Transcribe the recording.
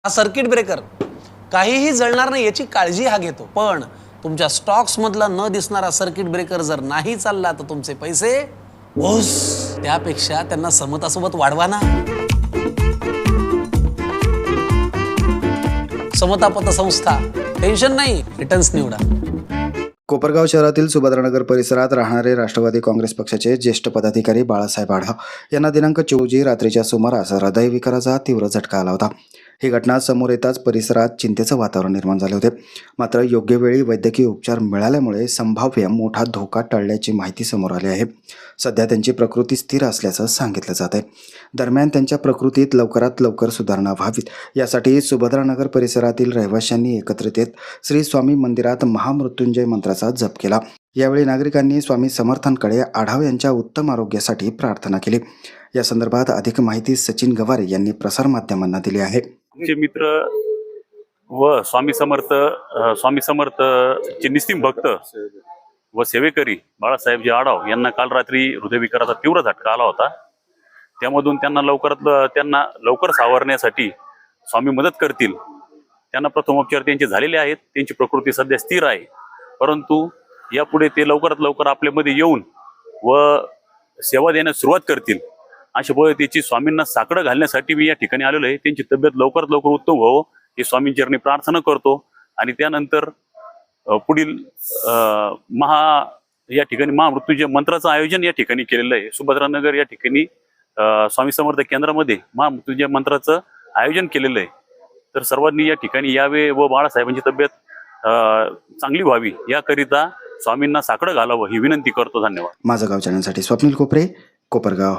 हा circuit breaker काहीही जळणार नाही याची काळजी हा घेतो, पण तुमच्या स्टॉक्स मधला न दिसणारा सर्किट ब्रेकर जर नाही चालला तर तुमचे पैसे ओस, त्यापेक्षा त्यांना समतासोबत वाढवा ना। समता पतसंस्था, टेन्शन नाही, रिटर्न्स निवडा। कोपरगाव शहरातील सुभद्रानगर परिसरात राहणारे राष्ट्रवादी काँग्रेस पक्षाचे ज्येष्ठ पदाधिकारी बाळासाहेब आढाव यांना दिनांक 24 रोजी रात्रीच्या सुमारास हृदयविकाराचा तीव्र झटका आला होता। ही घटना समोर येताच परिसरात चिंतेचं वातावरण निर्माण झाले होते। मात्र योग्य वेळी वैद्यकीय उपचार मिळाल्यामुळे संभाव्य मोठा धोका टळल्याची माहिती समोर आली आहे। सध्या त्यांची प्रकृती स्थिर असल्याचं सांगितलं जात आहे। दरम्यान त्यांच्या प्रकृतीत लवकरात लवकर सुधारणा व्हावीत यासाठी सुभद्रानगर परिसरातील रहिवाशांनी एकत्रित येत श्री स्वामी मंदिरात महामृत्युंजय मंत्राचा जप केला। यावेळी नागरिकांनी स्वामी समर्थांकडे आढाव यांच्या उत्तम आरोग्यासाठी प्रार्थना केली। या संदर्भात अधिक माहिती सचिन गवारे यांनी प्रसारमाध्यमांना दिली आहे। आमचे मित्र व स्वामी समर्थ चे निस्तीम भक्त व सेवेकरी बाळासाहेबजी आढाव यांना काल रात्री हृदयविकाराचा तीव्र झटका आला होता। त्यामधून त्यांना लवकर सावरण्यासाठी स्वामी मदत करतील। त्यांना प्रथमोपचार त्यांचे झालेले आहेत, त्यांची प्रकृती सध्या स्थिर आहे, परंतु यापुढे ते लवकरात लवकर आपल्यामध्ये येऊन व सेवा देण्यास सुरुवात करतील अशा पद्धतीची स्वामींना साकडं घालण्यासाठी मी या ठिकाणी आलेलो आहे। त्यांची तब्येत लवकरात लवकर उत्तम व्हावं ही स्वामींचरणी प्रार्थना करतो आणि त्यानंतर पुढील या ठिकाणी महामृत्युंजय मंत्राचं आयोजन या ठिकाणी केलेलं आहे। सुभद्रानगर या ठिकाणी स्वामी समर्थ केंद्रामध्ये महामृत्युंजय मंत्राचं आयोजन केलेलं आहे। तर सर्वांनी या ठिकाणी यावे व बाळासाहेबांची तब्येत चांगली व्हावी याकरिता स्वामींना साकडं घालावं ही विनंती करतो। धन्यवाद। माझं गाव चॅनलसाठी स्वप्नील कोपरे, कोपरगाव।